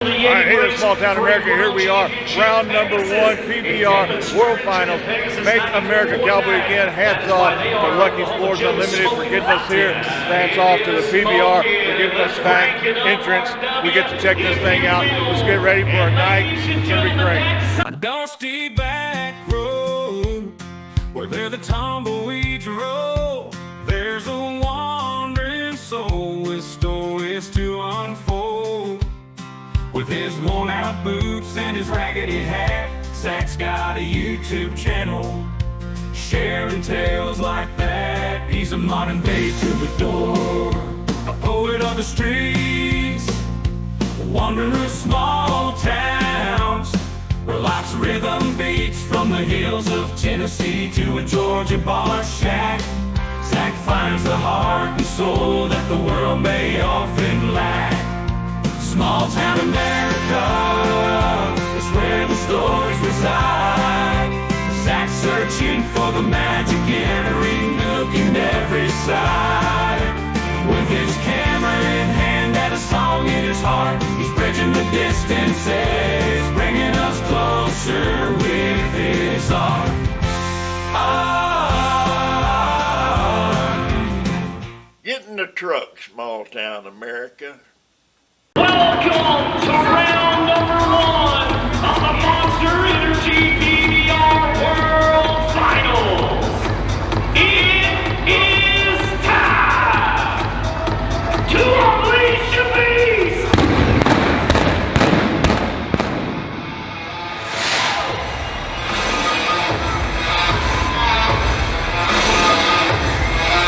All right, hey there, Small Town America. Here we are, round number 1, PBR World Finals. Make America Cowboy again. Hats off to Lucky Sports Unlimited for getting us here. Hats off to the PBR for giving us back entrance. We get to check this thing out. Let's get ready for a night. It's going to be great. A dusty back road where the tumbleweeds roll. There's a wandering soul with stories to unfold. With his worn-out boots and his raggedy hat, Zach's got a YouTube channel, sharing tales like that. He's a modern-day troubadour, a poet of the streets, a wanderer of small towns, where life's rhythm beats from the hills of Tennessee to a Georgia bar shack. Zach finds the heart and soul that the world may often lack. Small town America is where the stories reside. Zach's searching for the magic in every nook and every side. With his camera in hand and a song in his heart, he's bridging the distances, bringing us closer with his art. Get in the truck, Small Town America. Welcome to round number 1 of the Monster Energy PBR World Finals. It is time to unleash your beast.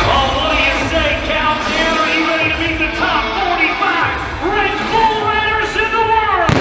Oh, what do you say, Cowtown? Are you ready to meet the top 45 ranked bull riders in the world?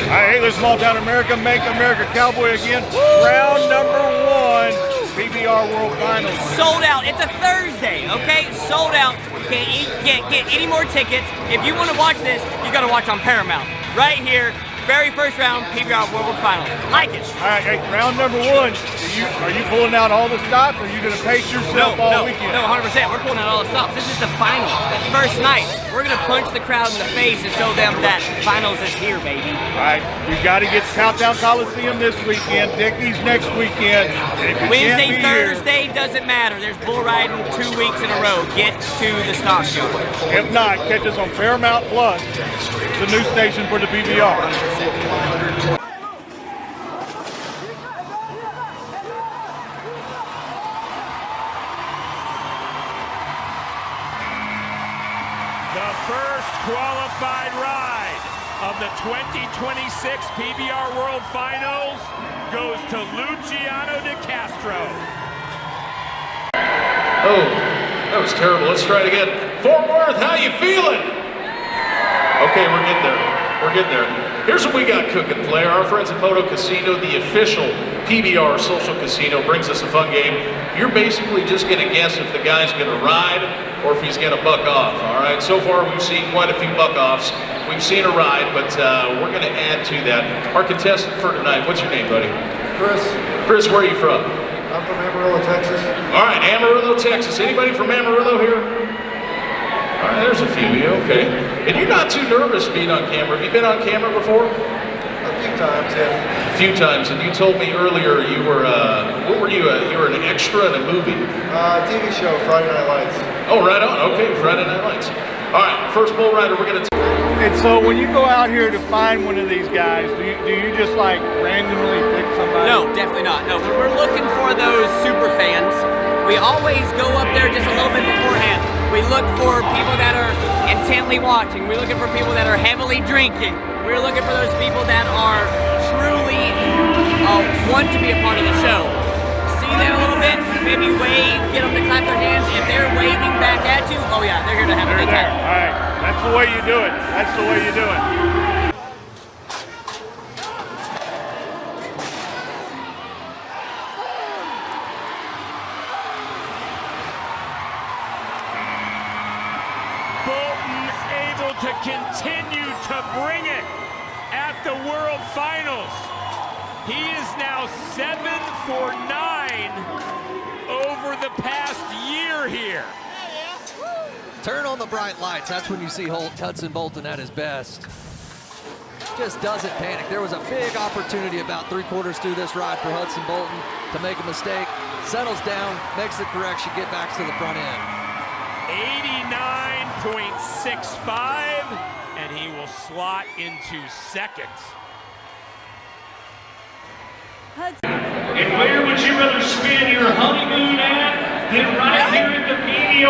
All right, hey there, Small Town America. Make America Cowboy again. Round number 1, PBR World Finals. Sold out. It's a Thursday, okay? Sold out. Can't get any more tickets. If you want to watch this, you got to watch on Paramount. Right here, very first round, PBR World Final. Like it. All right, hey, round number 1. Are you pulling out all the stops, or are you going to pace yourself all weekend? No, 100%. We're pulling out all the stops. This is the final. First night. We're going to punch the crowd in the face and show them that finals is here, baby. All right, we've got to get to Cowtown Coliseum this weekend, Dickies next weekend. Wednesday, Thursday, doesn't matter. There's bull riding 2 weeks in a row. Get to the stock show. If not, catch us on Paramount Plus, the new station for the PBR. The first qualified ride of the 2026 PBR World Finals goes to Luciano De Castro. Oh, that was terrible. Let's try it again. Fort Worth, how you feeling? Okay, we're getting there. We're getting there. Here's what we got cooking, player. Our friends at Moto Casino, the official PBR social casino, brings us a fun game. You're basically just going to guess if the guy's going to ride or if he's going to buck off, all right? So far, we've seen quite a few buck-offs. We've seen a ride, but we're going to add to that. Our contestant for tonight, what's your name, buddy? Chris. Chris, where are you from? I'm from Amarillo, Texas. All right, Amarillo, Texas. Anybody from Amarillo here? All right, there's a few of you, okay. And you're not too nervous being on camera. Have you been on camera before? A few times, yeah. A few times, and you told me earlier you were, what were you? You were an extra in a movie. TV show, Friday Night Lights. Oh, right on, okay, Friday Night Lights. All right, first bull rider, we're gonna And so when you go out here to find one of these guys, do you just like randomly pick somebody? No, definitely not. No, when we're looking for those super fans, we always go up there just a little bit beforehand. We look for people that are intently watching. We're looking for people that are heavily drinking. We're looking for those people that are truly want to be a part of the show. See them a little bit, maybe wave, get them to clap their hands. If they're waving back at you, oh yeah, they're here to have a good time. All right, that's the way you do it. That's the way you do it. Bolton able to continue to bring it at the World Finals. He is now 7 for 9 over the past year here. Turn on the bright lights. That's when you see Hudson Bolton at his best. Just doesn't panic. There was a big opportunity about 3/4 through this ride for Hudson Bolton to make a mistake. Settles down, makes the correction, get back to the front end. 89.65, and he will slot into second. And where would you rather spend your honeymoon at than right here at the PBR?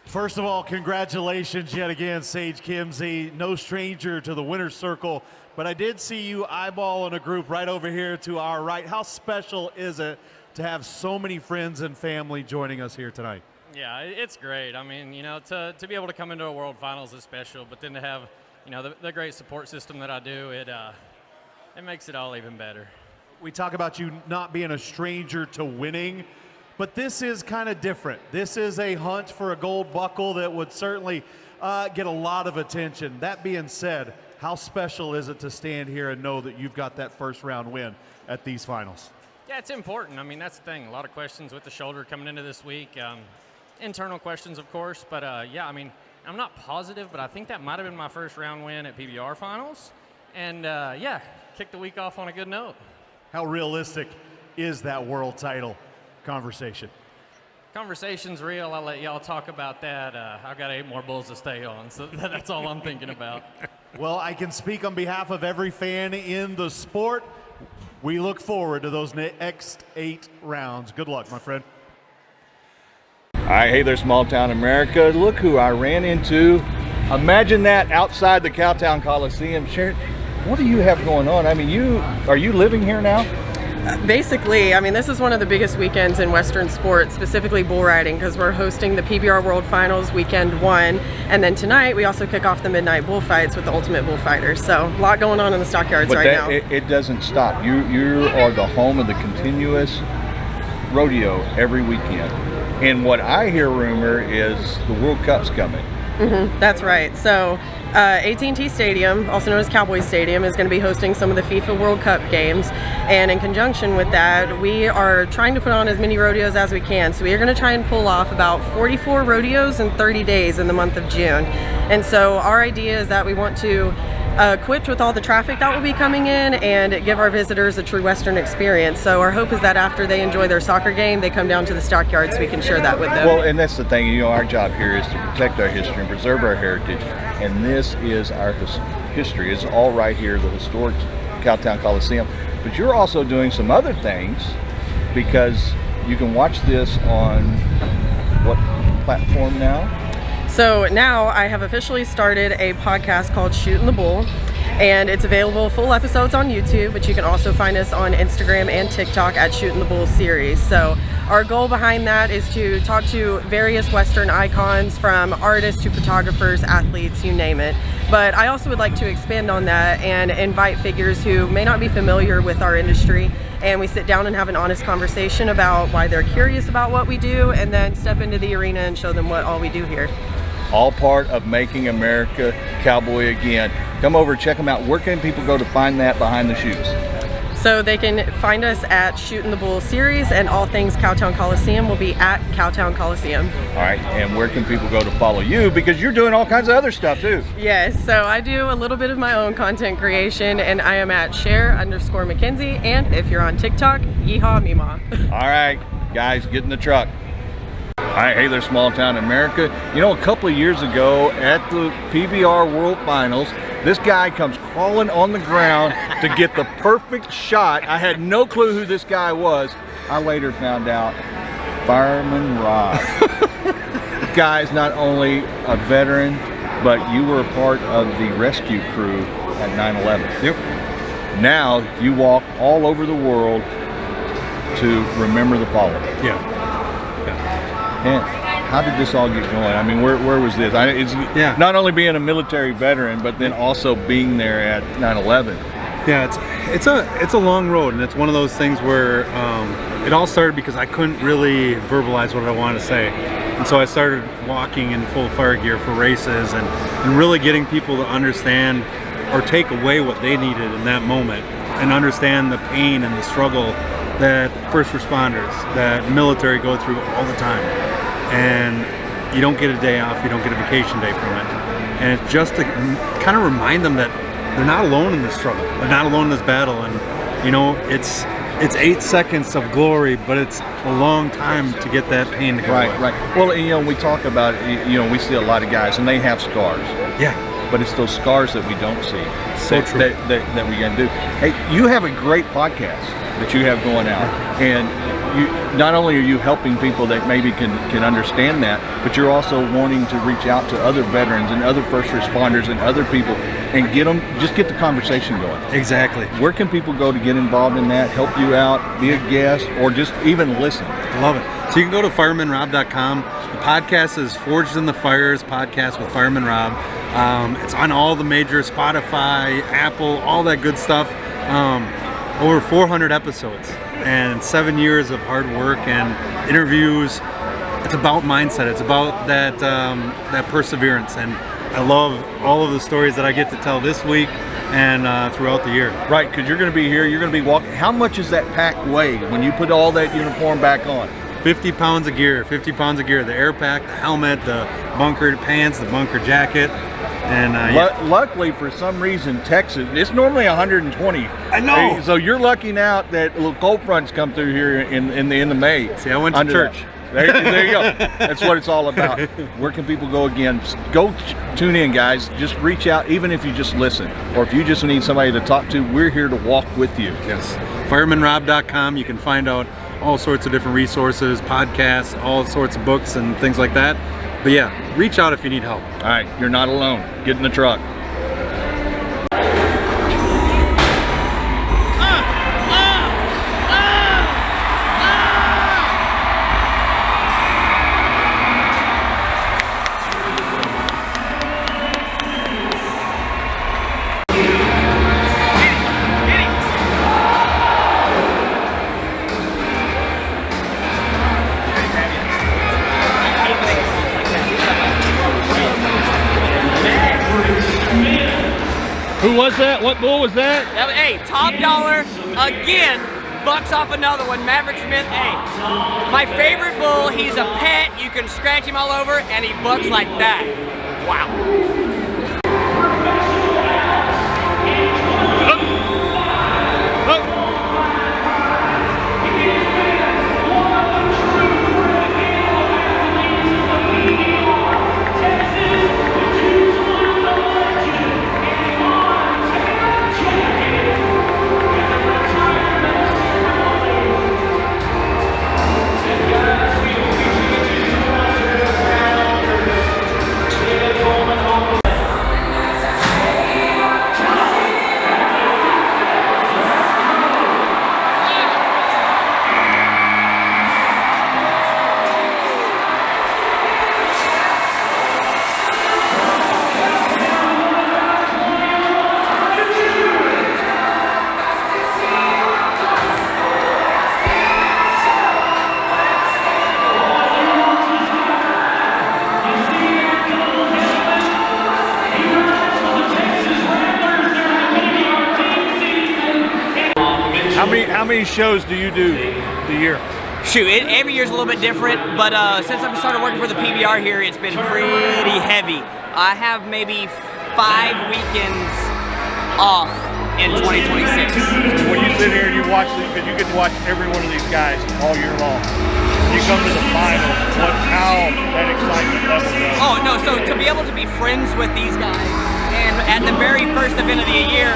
First of all, congratulations yet again, Sage Kimsey. No stranger to the winner's circle, but I did see you eyeballing a group right over here to our right. How special is it to have so many friends and family joining us here tonight? Yeah, it's great. I mean, you know, to be able to come into a World Finals is special, but then to have, you know, the great support system that I do, it makes it all even better. We talk about you not being a stranger to winning, but this is kind of different. This is a hunt for a gold buckle that would certainly get a lot of attention. That being said, how special is it to stand here and know that you've got that first round win at these finals? Yeah, it's important. I mean, that's the thing. A lot of questions with the shoulder coming into this week. Internal questions, of course, but yeah, I mean, I'm not positive, but I think that might have been my first round win at PBR finals. And yeah, kicked the week off on a good note. How realistic is that world title conversation? Conversation's real. I'll let y'all talk about that. I've got 8 more bulls to stay on, so that's all I'm thinking about. Well, I can speak on behalf of every fan in the sport. We look forward to those next 8 rounds. Good luck, my friend. All right, hey there, small town America. Look who I ran into. Imagine that outside the Cowtown Coliseum. Sharon, what do you have going on? I mean, are you living here now? Basically, I mean, this is one of the biggest weekends in Western sports, specifically bull riding, because we're hosting the PBR World Finals weekend 1, and then tonight we also kick off the midnight bullfights with the Ultimate Bullfighters. So a lot going on in the stockyards now. It doesn't stop. You are the home of the continuous rodeo every weekend. And what I hear rumor is the World Cup's coming. That's right. So AT&T Stadium, also known as Cowboy Stadium, is going to be hosting some of the FIFA World Cup games, and in conjunction with that, we are trying to put on as many rodeos as we can. So we are going to try and pull off about 44 rodeos in 30 days in the month of June. And so our idea is that we want to equipped with all the traffic that will be coming in and give our visitors a true Western experience. So our hope is that after they enjoy their soccer game, they come down to the stockyard so we can share that with them. Well, and that's the thing, our job here is to protect our history and preserve our heritage, and this is our history. It's all right here, the historic Cowtown Coliseum. But you're also doing some other things, because you can watch this on what platform now? So now I have officially started a podcast called Shootin' the Bull, and it's available full episodes on YouTube, but you can also find us on Instagram and TikTok at Shootin' the Bull series. So our goal behind that is to talk to various Western icons, from artists to photographers, athletes, you name it. But I also would like to expand on that and invite figures who may not be familiar with our industry, and we sit down and have an honest conversation about why they're curious about what we do, and then step into the arena and show them what all we do here. All part of making America Cowboy again. Come over, check them out. Where can people go to find that behind the shoes? So they can find us at Shootin' the Bull series, and all things Cowtown Coliseum will be at Cowtown Coliseum. All right, and where can people go to follow you? Because you're doing all kinds of other stuff too. Yes, so I do a little bit of my own content creation, and I am at share_McKenzie, and if you're on TikTok, yeehaw Mima. All right, guys, get in the truck. All right, hey there, small town America. A couple of years ago at the PBR World Finals, this guy comes crawling on the ground to get the perfect shot. I had no clue who this guy was. I later found out, Fireman Rob. This guy's not only a veteran, but you were a part of the rescue crew at 9/11. Yep. Now you walk all over the world to remember the fallen. Yeah. And how did this all get going? I mean, where was this? It's not only being a military veteran, but then also being there at 9/11. Yeah, it's a long road, and it's one of those things where it all started because I couldn't really verbalize what I wanted to say, and so I started walking in full fire gear for races, and really getting people to understand or take away what they needed in that moment, and understand the pain and the struggle that first responders, that military go through all the time. And you don't get a day off, you don't get a vacation day from it. And it's just to kind of remind them that they're not alone in this struggle, they're not alone in this battle. And it's 8 seconds of glory, but it's a long time to get that pain to go away. Right. Well, we talk about, we see a lot of guys and they have scars. Yeah. But it's those scars that we don't see. So true. That we can do. Hey, you have a great podcast that you have going out, and you not only are you helping people that maybe can understand that, but you're also wanting to reach out to other veterans and other first responders and other people and get the conversation going. Exactly. Where can people go to get involved in that, help you out, be a guest, or just even listen? Love it. So you can go to firemanrob.com. The podcast is Forged in the Fires podcast with Fireman Rob. It's on all the major Spotify, Apple, all that good stuff. Over 400 episodes and 7 years of hard work and interviews. It's about mindset. It's about that perseverance, and I love all of the stories that I get to tell this week and throughout the year. Right, because you're going to be here. You're going to be walking. How much does that pack weigh when you put all that uniform back on? 50 pounds of gear. 50 pounds of gear. The air pack, the helmet, the bunker pants, the bunker jacket. And luckily, for some reason, Texas, it's normally 120. I know. So you're lucking out that little cold fronts come through here in the end of May. See, I went to church. There you go. That's what it's all about. Where can people go again? Go tune in, guys. Just reach out, even if you just listen, or if you just need somebody to talk to. We're here to walk with you. Yes. Firemanrob.com. You can find out all sorts of different resources, podcasts, all sorts of books and things like that. But yeah, reach out if you need help. All right, you're not alone. Get in the truck. Who was that? What bull was that? Hey, top dollar again. Bucks off another one. Maverick Smith. Hey, my favorite bull. He's a pet. You can scratch him all over, and he bucks like that. Wow. How many shows do you do the year? Shoot, every year's a little bit different, but since I've started working for the PBR here, it's been pretty heavy. I have maybe 5 weekends off in 2026. When you sit here and you watch these, because you get to watch every one of these guys all year long. You come to the finals, how that excitement level goes. Oh no, so to be able to be friends with these guys, and at the very first event of the year,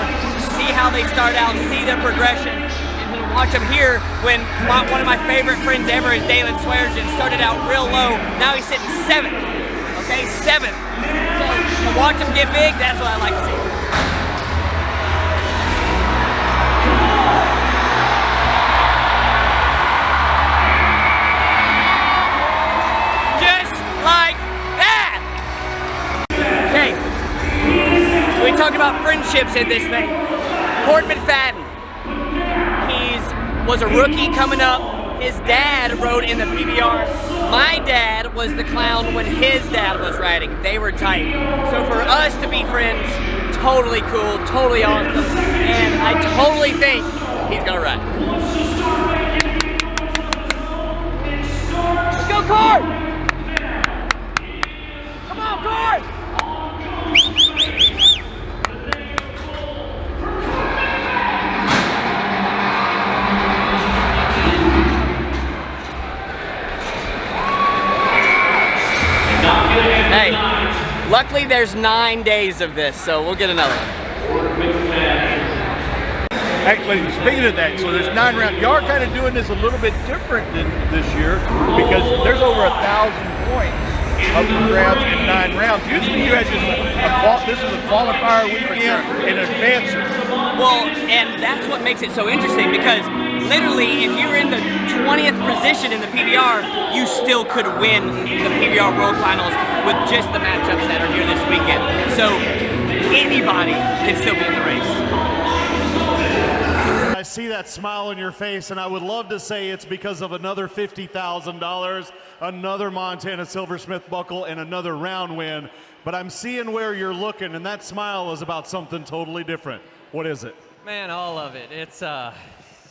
see how they start out, see their progression, and to watch them here when one of my favorite friends ever is Dalen Swearengin started out real low, now he's sitting 7th, okay, 7th. So to watch them get big, that's what I like to see. We talk about friendships in this thing. Portman Fadden, was a rookie coming up. His dad rode in the PBR. My dad was the clown when his dad was riding. They were tight. So for us to be friends, totally cool, totally awesome, and I totally think he's gonna ride. Let's go, Card! Come on, Card! Hey, luckily there's 9 days of this, so we'll get another one. Actually, speaking of that, so there's 9 rounds. Y'all are kind of doing this a little bit different than this year because there's over 1,000 points up for grabs in 9 rounds. Usually you had just this is a qualifier weekend in advance. Well, and that's what makes it so interesting because literally, if you're in the 20th position in the PBR, you still could win the PBR World Finals with just the matchups that are here this weekend. So anybody can still be in the race. I see that smile on your face, and I would love to say it's because of another $50,000, another Montana Silversmith buckle, and another round win. But I'm seeing where you're looking, and that smile is about something totally different. What is it? Man, all of it. It's,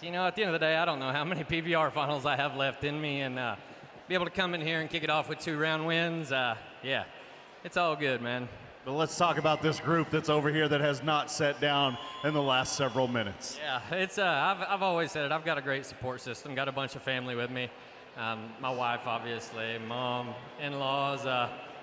you know, at the end of the day, I don't know how many PBR finals I have left in me, and be able to come in here and kick it off with 2 round wins, yeah, it's all good, man. But let's talk about this group that's over here that has not sat down in the last several minutes. Yeah, it's I've always said it. I've got a great support system. Got a bunch of family with me. My wife, obviously, mom, in-laws.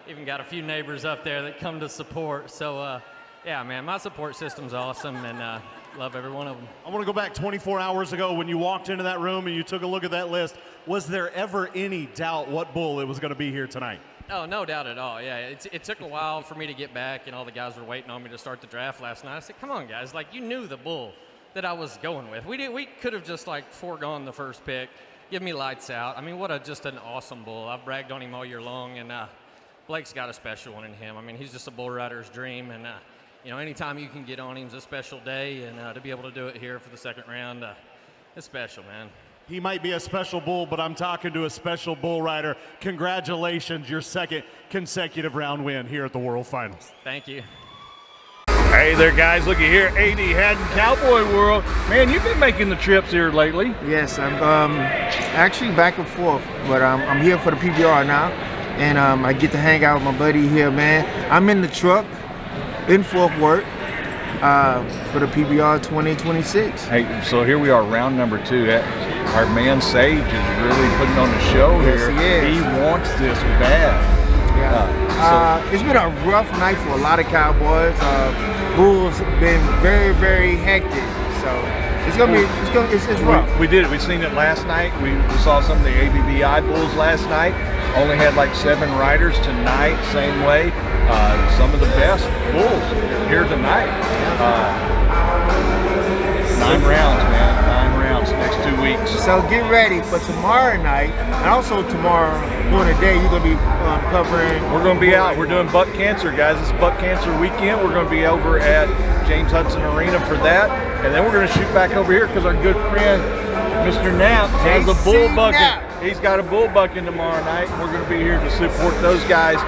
Even got a few neighbors up there that come to support. So, yeah, man, my support system's awesome, and love every one of them. I want to go back 24 hours ago when you walked into that room and you took a look at that list. Was there ever any doubt what bull it was going to be here tonight? Oh, no doubt at all. Yeah, it took a while for me to get back, and all the guys were waiting on me to start the draft last night. I said, come on, guys. Like, you knew the bull that I was going with. We could have just, like, foregone the first pick, give me lights out. I mean, just an awesome bull. I've bragged on him all year long, and Blake's got a special one in him. I mean, he's just a bull rider's dream, and, you know, anytime you can get on him is a special day, and to be able to do it here for the second round, it's special, man. He might be a special bull, but I'm talking to a special bull rider. Congratulations, your second consecutive round win here at the World Finals. Thank you. Hey there, guys. Looky here, AD Haddon, Cowboy World. Man, you've been making the trips here lately. Yes, I'm actually back and forth, but I'm here for the PBR now, and I get to hang out with my buddy here, man. I'm in the truck in Fort Worth for the PBR 2026. Hey, so here we are, round number 2. Our man Sage is really putting on a show Yes, here. he is. He wants this bad. It's been a rough night for a lot of Cowboys. Bulls been very, very hectic, so it's rough. We did it. We seen it last night. We saw some of the ABBI Bulls last night. Only had like 7 riders. Tonight, same way. Some of the best Bulls here tonight. 9 rounds, man. 9 rounds next 2 weeks. So get ready for tomorrow night, and also tomorrow during the day you're gonna be covering. We're gonna be out. We're doing buck cancer, guys. It's Buck Cancer Weekend. We're gonna be over at James Hudson Arena for that, and then we're gonna shoot back over here because our good friend Mr. Knapp has a bull bucking. He's got a bull bucking tomorrow night. We're gonna be here to support those guys.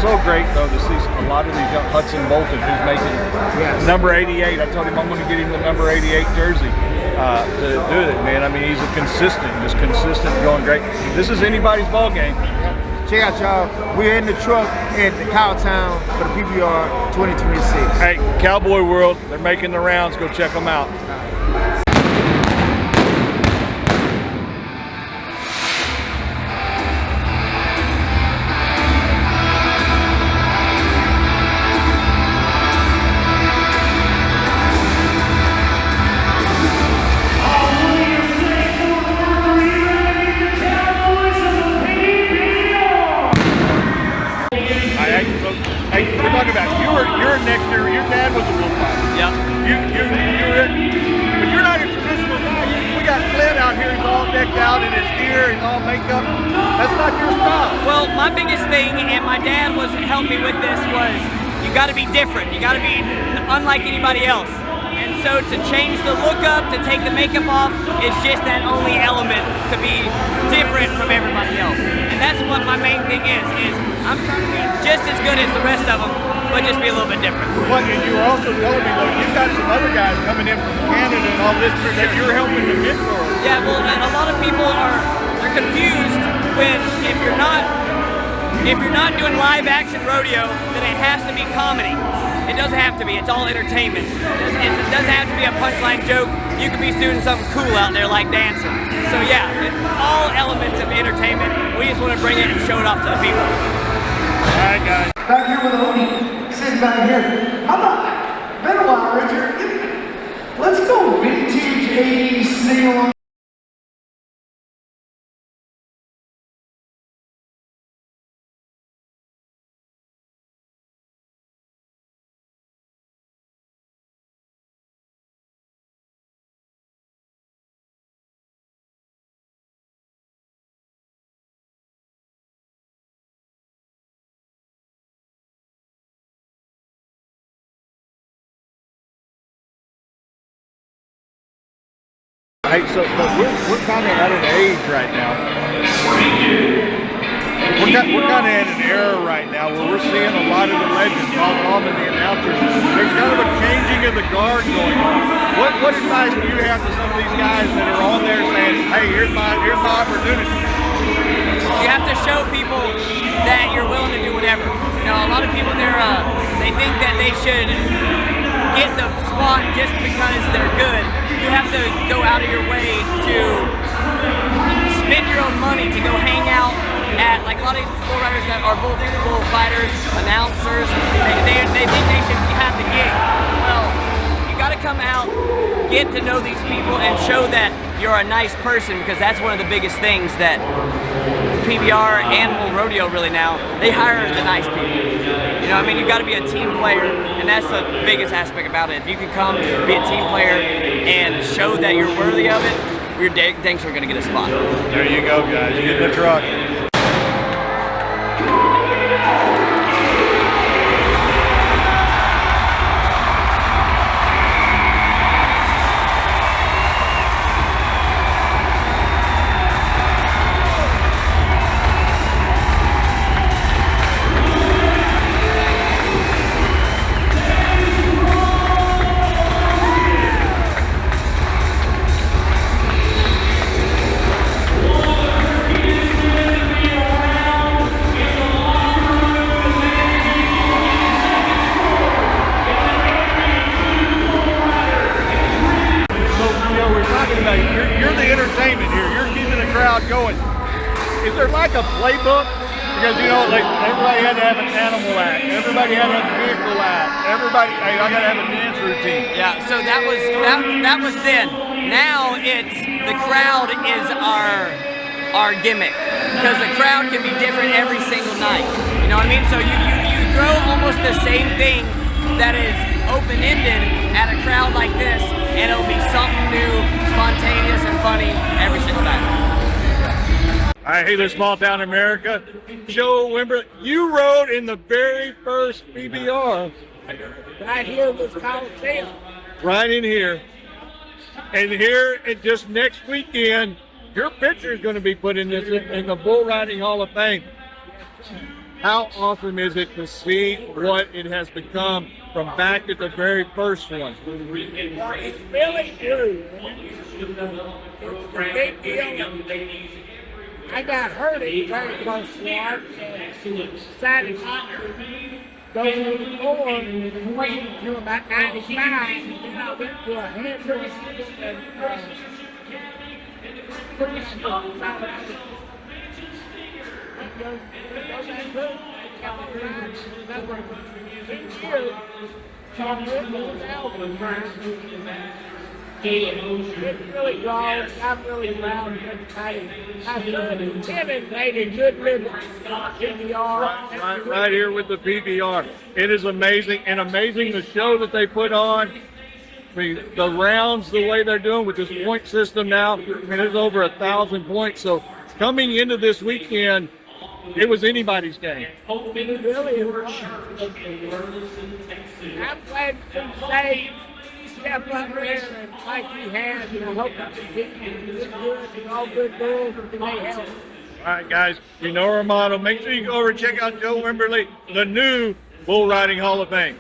So great though to see a lot of these young Hudson Bolton who's making number 88. I told him I'm going to get him the number 88 jersey to do it, man. I mean, he's just consistent, going great. This is anybody's ball game. Check out, y'all. We're in the truck at the Cowtown for the PBR 2026. Hey, Cowboy World, they're making the rounds. Go check them out. You're next year. Your dad was a bull fighter. Yep. But you're not a traditional guy. We got Clint out here. He's all decked out in his gear. He's all makeup. That's not your style. Well, my biggest thing, and my dad helped me with this, was you got to be different. You got to be unlike anybody else. And so to change the look up, to take the makeup off, is just that only element to be different from everybody else. And that's what my main thing is I'm trying to be just as good as the rest of them, but just be a little bit different. Well, and you were also telling me, though, you've got some other guys coming in from Canada and all this that you're helping to mentor. Yeah, well, a lot of people they're confused when if you're not doing live action rodeo, then it has to be comedy. It doesn't have to be. It's all entertainment. It doesn't have to be a punchline joke. You could be doing something cool out there like dancing. So yeah, all elements of entertainment. We just want to bring it and show it off to the people. All right, guys. Back here with Odie, sitting back here. How about, been a while, Richard. Let's go vintage 80s sing-along. Hey, so we're kind of at an age right now. We're kind of in an era right now where we're seeing a lot of the legends, all calling the announcers. There's kind of a changing of the guard going on. What advice do you have to some of these guys that are on there saying, hey, here's my opportunity? You have to show people that you're willing to do whatever. You know, a lot of people they think that they should get the spot just because they're good. You have to go out of your way to spend your own money to go hang out at, like a lot of these bull riders that are bull fighters, announcers, they think they should have the gig. Well, you gotta come out, get to know these people, and show that you're a nice person, because that's one of the biggest things that PBR and Bull Rodeo really now, they hire the nice people. You know, I mean, you got to be a team player, and that's the biggest aspect about it. If you can come, be a team player, and show that you're worthy of it, you're dang sure going to get a spot. There you go, guys. You get in the truck. crowd going. Is there like a playbook? Because, you know, like everybody had to have an animal act. Everybody had to have a vehicle act. Everybody, hey, I got to have a dance routine. Yeah, so that was then. Now it's the crowd is our gimmick, because the crowd can be different every single night. You know what I mean? So you throw almost the same thing that is open-ended at a crowd like this, and it'll be something new, spontaneous, and funny every single time. All right, hey there, small town America. Joe Wimber, you rode in the very first PBR. Right here with Cowtown. Right in here. And here, just next weekend, your picture is going to be put in the Bull Riding Hall of Fame. How awesome is it to see what it has become from back at the very first one? It's really true. It's a big deal. I got hurt at the very first one and decided not to go to the floor until about 95, and then I went to a hand race It's really wrong. I'm really proud of everybody. Kevin made a good living on PBR. Right here with the PBR. It is amazing, and amazing the show that they put on. I mean, the rounds, the way they're doing with this point system now. I mean, there's over 1,000 points. So coming into this weekend, it was anybody's game. Really was. I'm glad to say step up there and like he has, and I hope he continues to do good and all good bulls and they help. All right, guys, you know our motto. Make sure you go over and check out Joe Wimberly, the new Bull Riding Hall of Fame.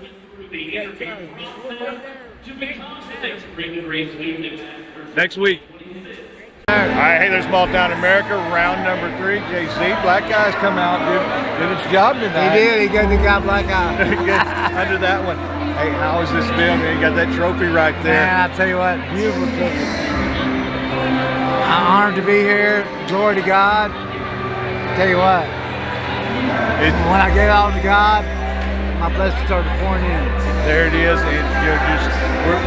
Next week. All right, hey, there's Small Town America, round number 3. JC, black guys come out, did its job tonight. He did, he got the guy black eye. Under that one. Hey, how has this been? Man, you got that trophy right there. Man, I'll tell you what, beautiful trophy. I'm honored to be here. Glory to God. Tell you what, when I get out to God, my blessings start pouring in. There it is.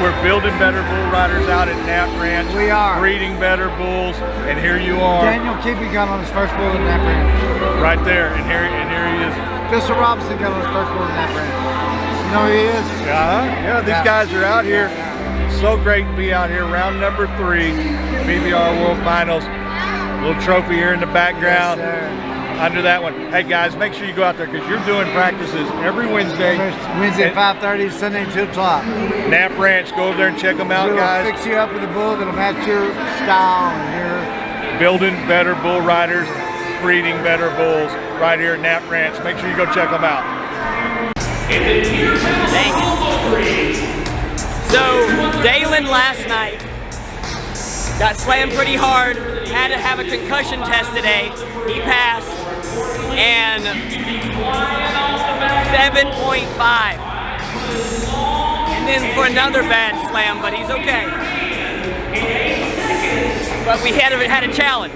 We're building better bull riders out at Knapp Ranch. We are. Breeding better bulls, and here you are. Daniel Kippy got on his first bull at Knapp Ranch. Right there, and here he is. Pistol Robinson got on his first bull at Knapp Ranch. You know who he is? Yeah, these guys are out here. So great to be out here. Round number 3, PBR World Finals. Little trophy here in the background. Yes, under that one. Hey guys, make sure you go out there because you're doing practices every Wednesday. Wednesday at 5:30, Sunday at 2 o'clock. Knapp Ranch, go over there and check them out, guys. Fix you up with a bull that'll match your style and your building better bull riders, breeding better bulls right here at Knapp Ranch. Make sure you go check them out. So, Dalen last night got slammed pretty hard, had to have a concussion test today. He passed, and 7.5. And then for another bad slam, but he's okay. But we had a challenge.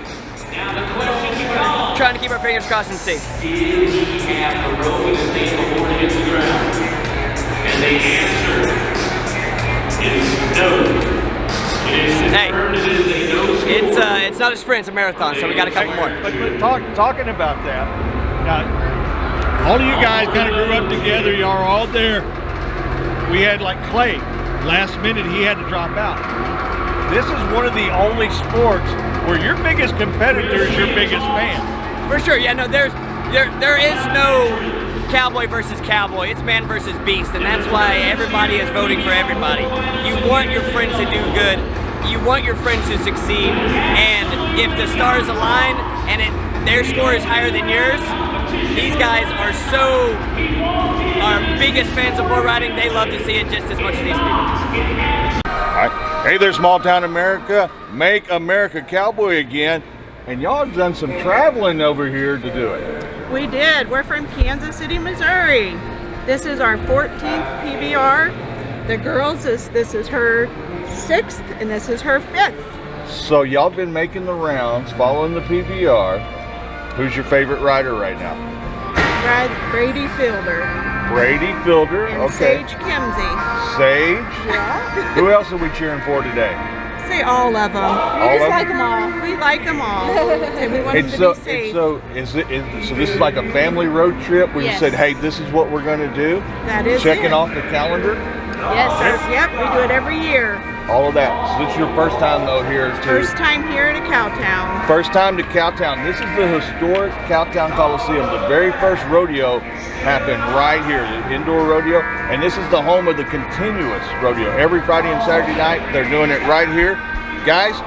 Trying to keep our fingers crossed and see. And the answer is no. Hey, it's not a sprint, it's a marathon, so we got a couple more. But talking about that, now, all of you guys kind of grew up together. You are all there. We had like Clay. Last minute, he had to drop out. This is one of the only sports where your biggest competitor is your biggest fan. For sure, yeah, no, there is no Cowboy versus Cowboy. It's man versus beast, and that's why everybody is voting for everybody. You want your friends to do good. You want your friends to succeed, and if the stars align and their score is higher than yours, these guys are our biggest fans of bull riding. They love to see it just as much as these people. All right. Hey there, Small Town America. Make America Cowboy again. And y'all have done some traveling over here to do it. We did. We're from Kansas City, Missouri. This is our 14th PBR. The girls, this is her 6th, and this is her 5th. So y'all been making the rounds, following the PBR. Who's your favorite rider right now? Brady Fielder. Brady Fielder, And okay. Sage Kimsey. Sage? Yeah. Who else are we cheering for today? Say all of them. All of them? them all. We like them all. And we want them to be safe. So this is like a family road trip where you Yes. said, hey, this is what we're going to do? That is Checking it. off the calendar? Yes, sir. Yep, we do it every year. All of that. So this is your first time, though, here to... First time here to Cowtown. First time to Cowtown. This is the historic Cowtown Coliseum. The very first rodeo happened right here, the indoor rodeo. And this is the home of the continuous rodeo. Every Friday and Saturday night, they're doing it right here. Guys,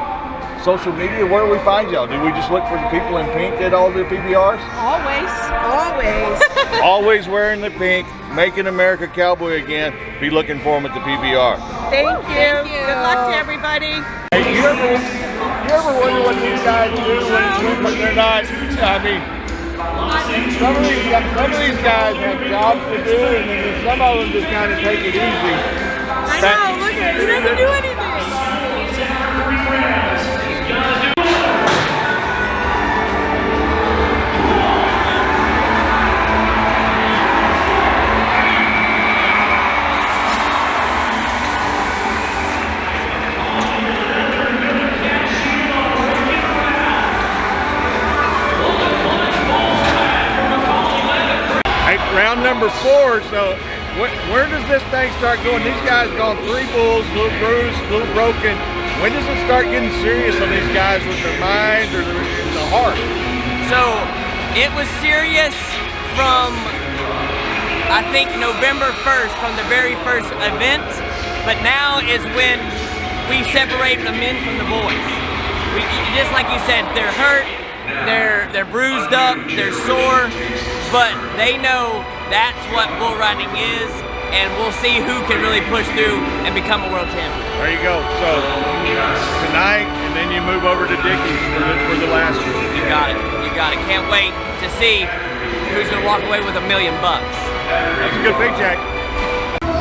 social media, where do we find y'all? Do we just look for the people in pink at all the PBRs? Always. Always. Always wearing the pink, making America Cowboy again. Be looking for them at the PBR. Thank you. Good luck to everybody. Hey, you ever wonder what these guys do when they're not? I mean, some of these guys have jobs to do, and then some of them just kind of take it easy. I know. Look at it. He doesn't do anything. Round number 4, so where does this thing start going? These guys gone 3 bulls, a little bruised, a little broken. When does it start getting serious on these guys with their minds or the heart? So it was serious from, I think, November 1st, from the very first event, but now is when we separate the men from the boys. Just like you said, they're hurt, they're bruised up, they're sore, but they know that's what bull riding is, and we'll see who can really push through and become a world champion. There you go. So tonight, and then you move over to Dickies for the last one. You got it. You got it. Can't wait to see who's going to walk away with $1 million. That's a good paycheck.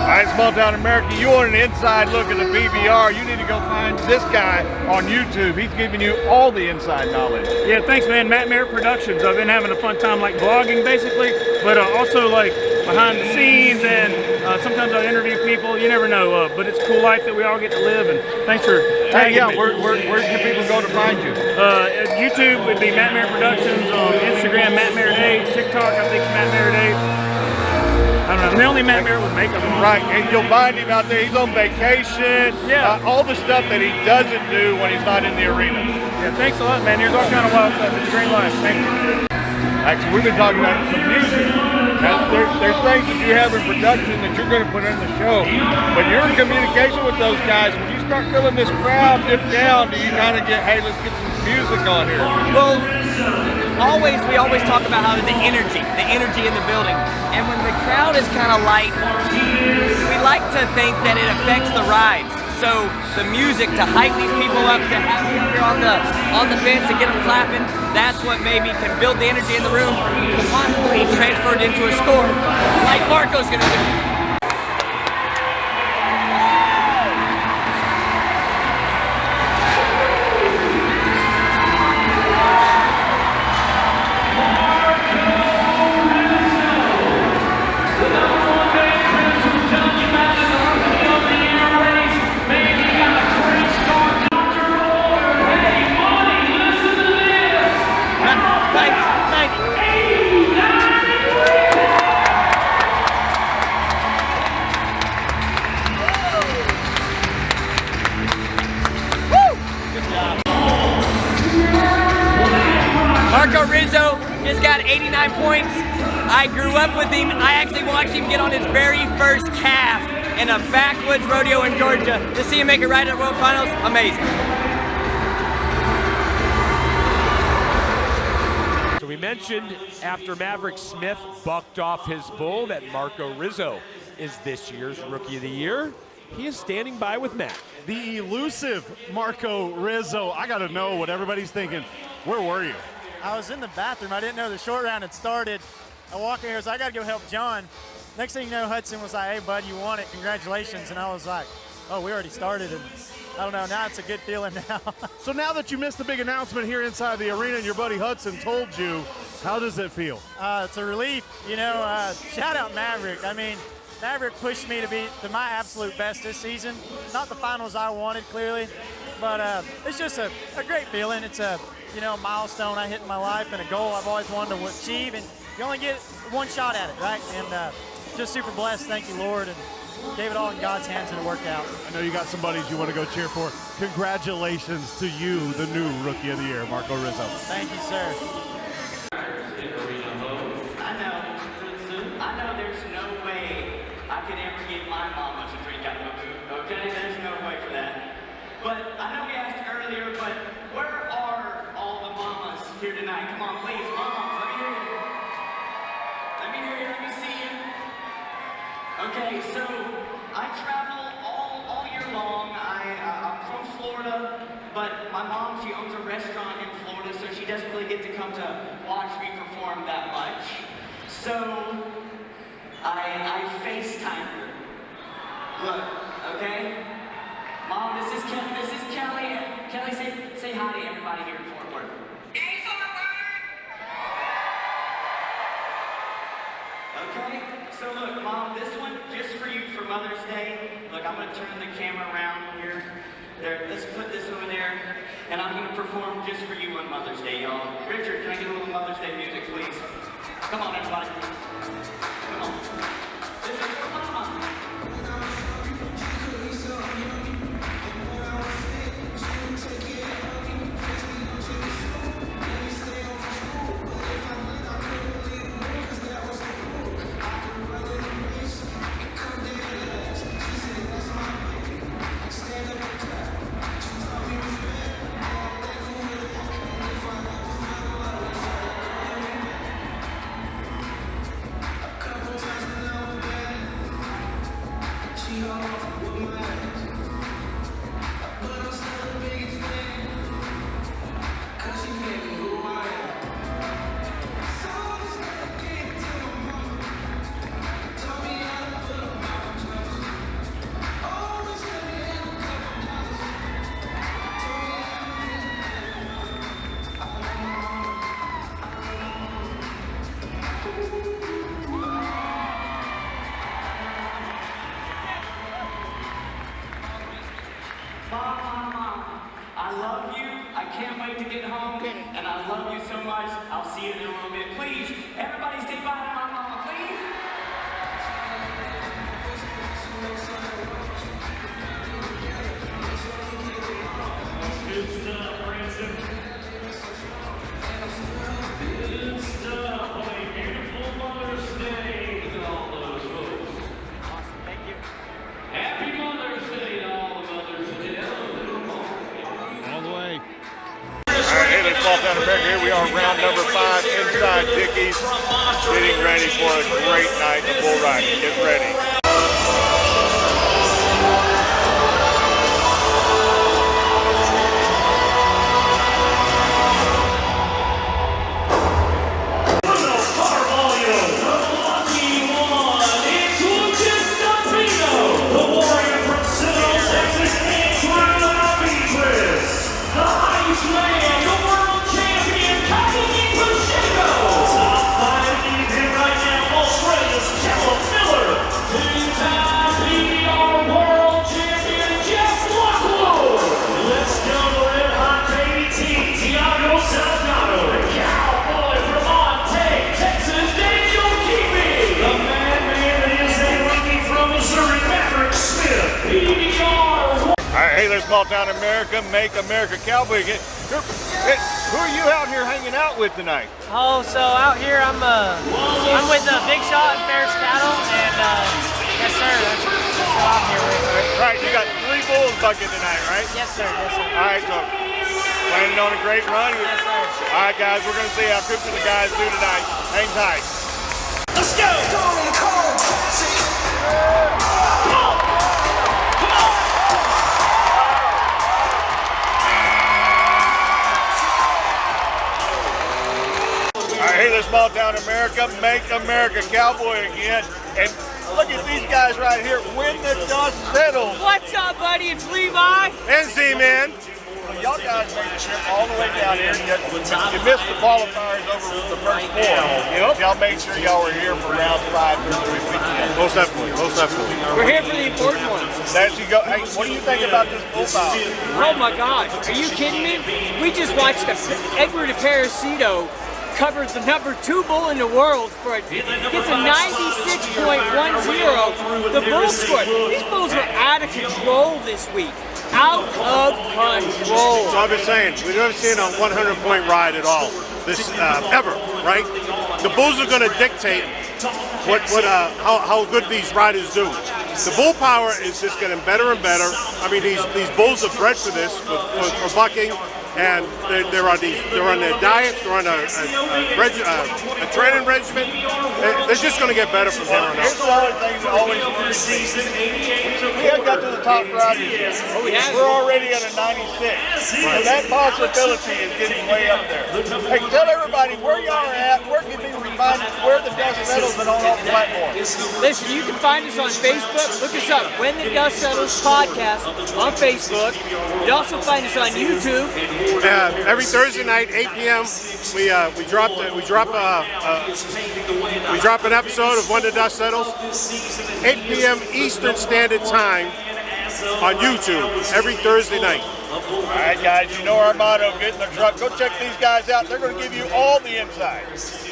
All right, Small Town America, you want an inside look at the PBR, you need to go find this guy on YouTube. He's giving you all the inside knowledge. Yeah, thanks, man. Matt Merritt Productions. I've been having a fun time, like vlogging, basically, but also like behind the scenes, and sometimes I interview people. You never know, but it's a cool life that we all get to live. And thanks for tagging me. Where can people go to find you? At YouTube would be Matt Merritt Productions. On Instagram, Matt Merritt 8. TikTok, I think it's Matt Merritt 8. I don't know. The only Matt Merritt with makeup on. Right, and you'll find him out there. He's on vacation. Yeah. All the stuff that he doesn't do when he's not in the arena. Yeah, thanks a lot, man. Here's all kind of wild stuff. It's a great life. Thank you. Actually, we've been talking about some music. Now, there's things that you have in production that you're going to put in the show, but you're in communication with those guys. When you start feeling this crowd dip down, do you kind of get, hey, let's get some music on here? Well, we always talk about how the energy in the building, and when the crowd is kind of light, we like to think that it affects the rides. So the music to hype these people up, to have them here on the fence and get them clapping, that's what maybe can build the energy in the room to possibly transfer it into a score, like Marco's gonna do. Marco Rizzo just got 89 points. I grew up with him. I actually watched him get on his very first calf in a backwoods rodeo in Georgia. To see him make it right at World Finals, amazing. So we mentioned after Maverick Smith bucked off his bull that Marco Rizzo is this year's Rookie of the Year. He is standing by with Matt. The elusive Marco Rizzo. I got to know what everybody's thinking. Where were you? I was in the bathroom. I didn't know the short round had started. I walk in here, so I got to go help John. Next thing you know, Hudson was like, hey, bud, you won it. Congratulations. And I was like, oh, we already started. And I don't know, now it's a good feeling now. So now that you missed the big announcement here inside the arena and your buddy Hudson told you, how does it feel? It's a relief, you know. Shout out Maverick. I mean, Maverick pushed me to be to my absolute best this season. Not the finals I wanted, clearly, but it's just a great feeling. It's a milestone I hit in my life and a goal I've always wanted to achieve, and you only get one shot at it, right? And just super blessed. Thank you, Lord, and gave it all in God's hands and it worked out. I know you got some buddies you want to go cheer for. Congratulations to you, the new Rookie of the Year, Marco Rizzo. Thank you, sir. I know there's no way I could ever get my mama to drink out of a boot, okay? There's no way for that. But I know we asked earlier, but where are all the mamas here tonight? Come on, please, mamas, let me hear you. Let me hear you, let me see you. Okay, so I travel all year long. I'm from Florida, but my mom, she owns a restaurant in Florida, so she doesn't really get to come to watch me perform that much. So I FaceTime her. Look, okay? Mom, this is Kelly. Kelly, say hi to everybody here in Fort Worth. Hey, Fort Worth! Okay? So look, Mom, this one, just for you for Mother's Day. Look, I'm gonna turn the camera around here. There, let's put this over there. And I'm gonna perform just for you on Mother's Day, y'all. Richard, can I get a little Mother's Day music, please? Come on, everybody. Come on. This is for Mama. Here we are, round number 5 inside Dickies, getting ready for a great night of bull riding. Get ready. Small town America, make America Cowboy again. Who are you out here hanging out with tonight? Oh, so out here I'm with Big Shot and Ferris Cattle, and yes sir, that's who I'm here with. Right, you got 3 bulls bucking tonight, right? Yes sir, yes sir. All right, so planning on a great run. Yes sir. All right, guys, we're gonna see how Cooper and the guys do tonight. Hang tight. Let's go! Hey, the small town America, make America Cowboy again. And look at these guys right here. When the dust settles. What's up, buddy? It's Levi. And Z-Man. Well, y'all guys made the trip all the way down here. You missed the qualifiers over the first four. Yep. Y'all made sure y'all were here for round 5 during the weekend. Most definitely. Most definitely. We're here for the important ones. That you go. Hey, what do you think about this bull power? Oh my God! Are you kidding me? We just watched Edward Aparecido cover the #2 bull in the world for gets a 96.10. The bull score. These bulls are out of control this week. Out of control. So I've been saying, we've never seen a 100-point ride at all, this ever, right? The bulls are going to dictate how good these riders do. The bull power is just getting better and better. I mean, these bulls are bred for this, for bucking, and they're on their diet, they're on a training regimen. They're just going to get better from here on out. Here's the other thing that always we haven't got to the top riders yet. Oh, yeah. We're already at a 96. And that possibility is getting way up there. Hey, tell everybody where y'all are at, where can people find us, where the dust settles and on our platform. Listen, you can find us on Facebook. Look us up, When the Dust Settles Podcast on Facebook. You can also find us on YouTube. Every Thursday night, 8 p.m., we drop an episode of When the Dust Settles. 8 p.m. Eastern Standard Time on YouTube every Thursday night. All right, guys, you know our motto: get in the truck. Go check these guys out. They're going to give you all the insights.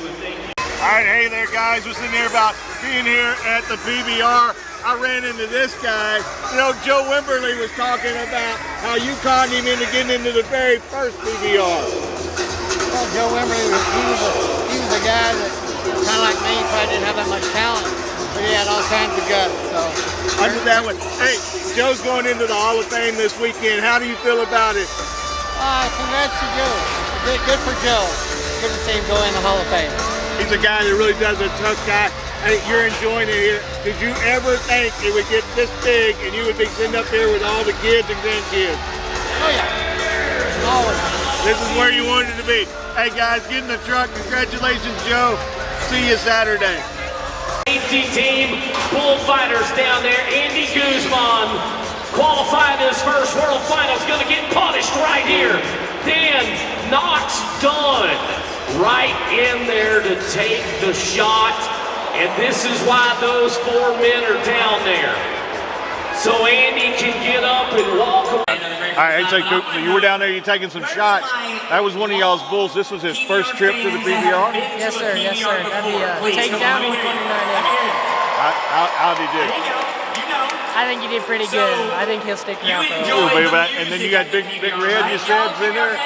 All right, hey there, guys. We're sitting here about being here at the PBR. I ran into this guy. You know, Joe Wimberly was talking about how you conned him into getting into the very first PBR. Well, Joe Wimberly, he was a guy that, kind of like me, probably didn't have that much talent, but he had all kinds of guts. So Under that one. Hey, Joe's going into the Hall of Fame this weekend. How do you feel about it? Congrats to Joe. Good for Joe. Good to see him go in the Hall of Fame. He's a guy that really does a tough guy. Hey, you're enjoying it here. Did you ever think it would get this big and you would be sitting up there with all the kids and grandkids? Oh yeah, always. This is where you wanted to be. Hey guys, get in the truck. Congratulations, Joe. See you Saturday. Safety team, bullfighters down there. Andy Guzman qualified his first World Finals. Going to get punished right here. Dan Knox done. Right in there to take the shot. And this is why those 4 men are down there. So Andy can get up and walk away. All right, hey, Coop, so you were down there, you're taking some shots. That was one of y'all's bulls. This was his first trip to the PBR? Yes, sir. Yes, sir. That'd be a takedown with 29 How did he do? I think he did pretty good. I think he'll stick around for a while. And then you got Big Red, you said, in there?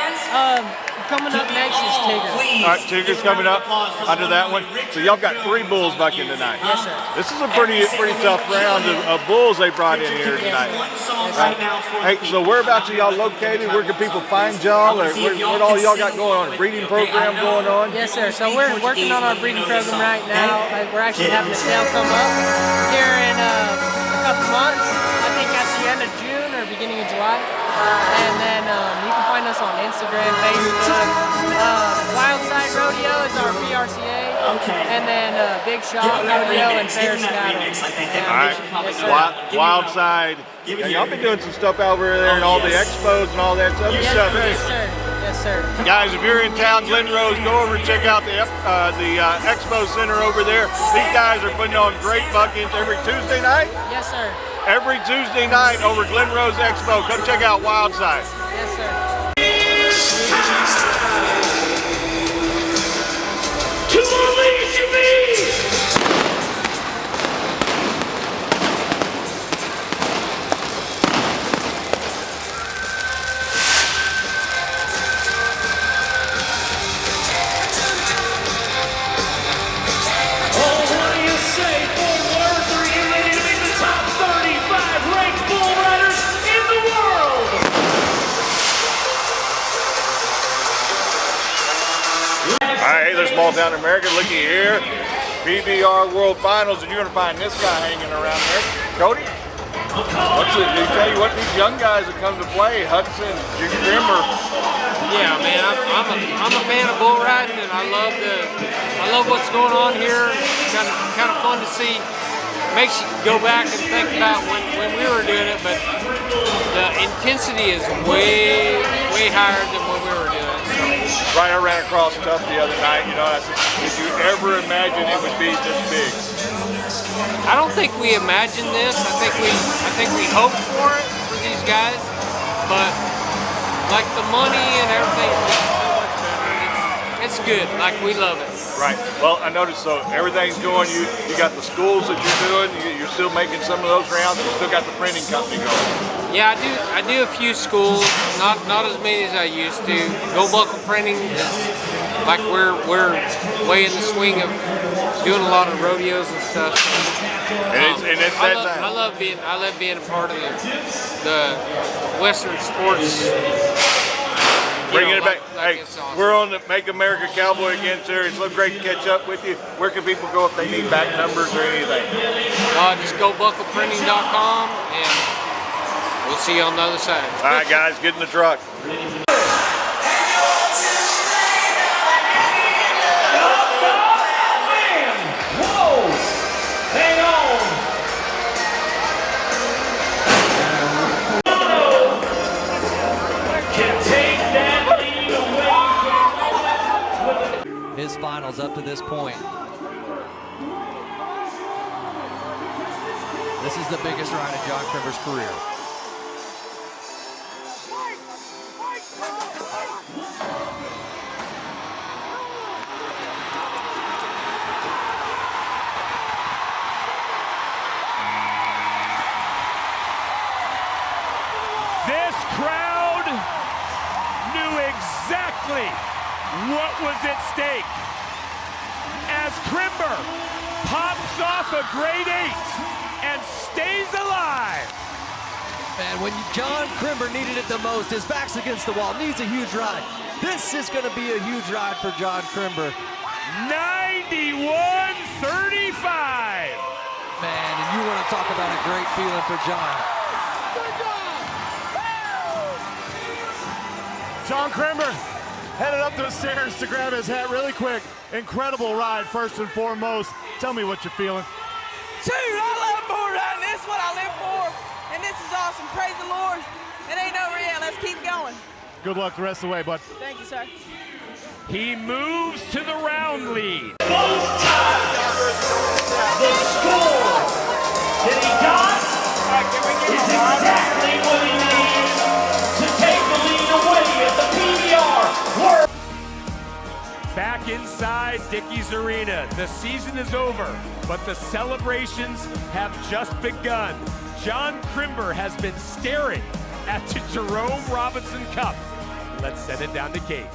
Coming up next is Tigger. All right, Tigger's coming up under that one. So y'all got 3 bulls bucking tonight. Yes, sir. This is a pretty tough round of bulls they brought in here tonight. Right. Hey, so whereabouts are y'all located? Where can people find y'all? Or what all y'all got going on? A breeding program going on? Yes, sir. So we're working on our breeding program right now. We're actually having a sale come up here in a couple months. I think at the end of June or beginning of July. And then you can find us on Instagram, Facebook. Wildside Rodeo is our PRCA. And then Big Shot Rodeo and Ferris Cattle. All right. Yes, Wildside. Yeah, y'all been doing some stuff over there and all the expos and all that stuff. Yes, sir. Yes, sir. Guys, if you're in town, Glen Rose, go over and check out the Expo Center over there. These guys are putting on great buckings every Tuesday night. Yes, sir. Every Tuesday night over Glen Rose Expo. Come check out Wildside. Yes, sir. To unleash your beast! Small Town America, looky here. PBR World Finals, and you're going to find this guy hanging around there. Cody, they tell you what, these young guys that come to play, Hudson, Junior Grimmer. Yeah, man, I'm a fan of bull riding, and I love what's going on here. It's kind of fun to see makes you go back and think about when we were doing it, but the intensity is way higher than when we were doing it. Right, I ran across Tough the other night. You know, I said, did you ever imagine it would be this big? I don't think we imagined this. I think we hoped for it for these guys, but like the money and everything is so much better. It's good. Like, we love it. Right. Well, I noticed, so everything's going. You got the schools that you're doing. You're still making some of those rounds. You still got the printing company going. Yeah, I do a few schools, not as many as I used to. Go buckle printing is like we're way in the swing of doing a lot of rodeos and stuff. I love being a part of the Western sports. Bringing it back. Like Hey, awesome. we're on the Make America Cowboy Again series. It's so great to catch up with you. Where can people go if they need back numbers or anything? Just go buckleprinting.com and we'll see you on the other side. All right, guys, get in the truck. His finals up to this point. This is the biggest ride in John Crimber's career. This crowd knew exactly what was at stake as Crimber pops off a grade 8 and stays alive. And when John Crimber needed it the most, his back's against the wall, needs a huge ride. This is going to be a huge ride for John Crimber. 91-35. Man, and you want to talk about a great feeling for John. John Crimber headed up those stairs to grab his hat really quick. Incredible ride, first and foremost. Tell me what you're feeling. Shoot, I love bull riding. This is what I live for, and this is awesome. Praise the Lord. It ain't over yet. Let's keep going. Good luck the rest of the way, bud. Thank you, sir. He moves to the round lead. Both times, the score that he got is exactly what he needs to take the lead away at the PBR World. Back inside Dickies Arena, the season is over, but the celebrations have just begun. John Crimber has been staring at the Jerome Robinson Cup. Let's send it down to Kate.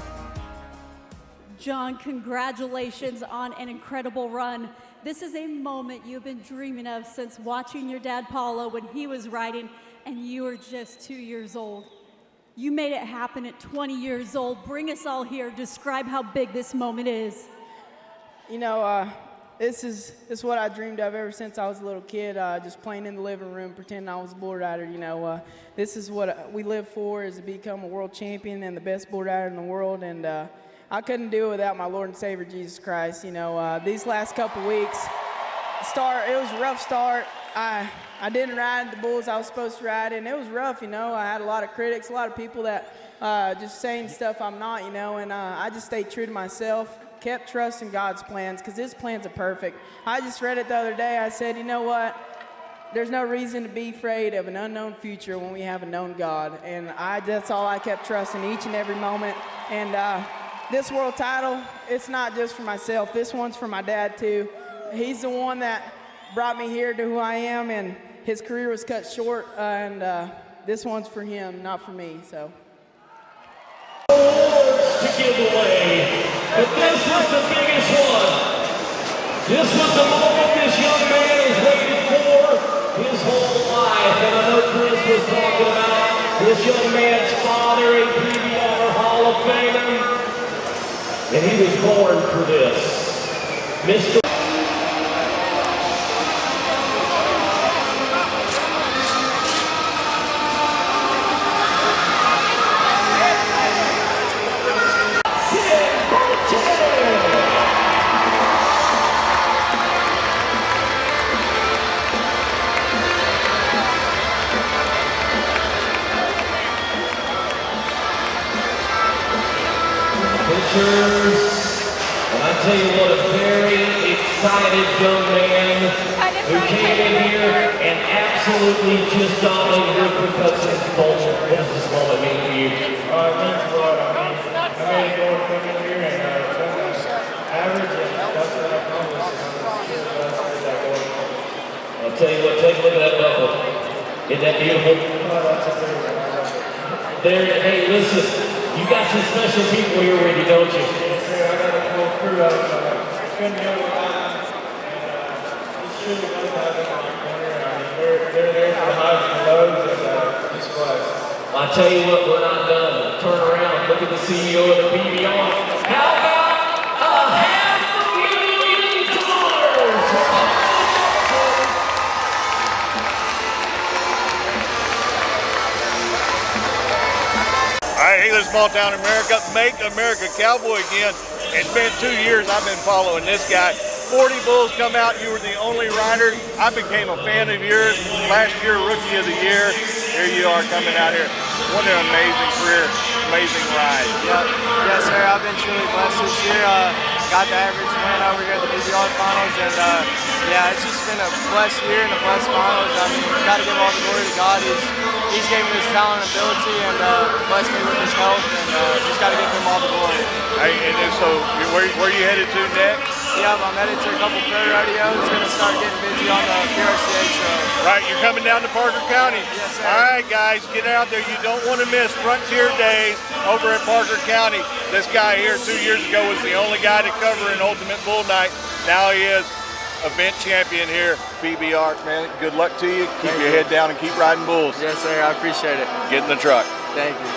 John, congratulations on an incredible run. This is a moment you've been dreaming of since watching your dad Paulo when he was riding and you were just 2 years old. You made it happen at 20 years old. Bring us all here. Describe how big this moment is. You know, this is what I dreamed of ever since I was a little kid, just playing in the living room, pretending I was a bull rider. You know, this is what we live for, is to become a world champion and the best bull rider in the world. And I couldn't do it without my Lord and Savior, Jesus Christ. You know, these last couple weeks, it was a rough start. I didn't ride the bulls I was supposed to ride, and it was rough, you know. I had a lot of critics, a lot of people that just saying stuff I'm not, you know, and I just stayed true to myself, kept trusting God's plans, because His plans are perfect. I just read it the other day. I said, you know what? There's no reason to be afraid of an unknown future when we have a known God, and that's all I kept trusting each and every moment. And this world title, it's not just for myself. This one's for my dad, too. He's the one that brought me here to who I am, and his career was cut short, and this one's for him, not for me. So. To give away, but this was the biggest one. This was the moment this young man has waited for his whole life, and I know Chris was talking about this young man's father, a PBR Hall of Famer, and he was born for this. Mr. amateurs. And I tell you what, a very excited young man who came in here and absolutely just dominated your percussion culture. What does this moment mean to you? It means a lot. I made it going to come in here and average, and that's what I accomplished. I'll tell you what, take a look at that buckle. Isn't that beautiful? There, hey, listen, you got some special people here with you, don't you? Yes, sir. I got a whole crew of spend the whole time, and it's really good to have them in my corner. I mean, they're there for the highs and lows, and it's blessed. I tell you what, we're not done. Turn around, look at the CEO of the PBR. How about $500,000? All right, hey, this is Small Town America. Make America Cowboy again. It's been 2 years I've been following this guy. 40 bulls come out. You were the only rider. I became a fan of yours. Last year, Rookie of the Year. Here you are coming out here. What an amazing career, amazing ride. Yep. Yes, sir. I've been truly blessed this year. Got the average win over here at the PBR finals, and yeah, it's just been a blessed year and a blessed finals. I mean, got to give all the glory to God. He's gave me this talent and ability, and blessed me with his health, and just got to give him all the glory. Hey, and then so where are you headed to next? Yep, I'm headed to a couple pro rodeos. Going to start getting busy on the PRCA show. Right, you're coming down to Parker County. Yes, sir. All right, guys, get out there. You don't want to miss Frontier Days over at Parker County. This guy here 2 years ago was the only guy to cover an Ultimate Bull Night. Now he is event champion here, PBR. Man, good luck to you. Keep your head down and keep riding bulls. Yes, sir. I appreciate it. Get in the truck. Thank you.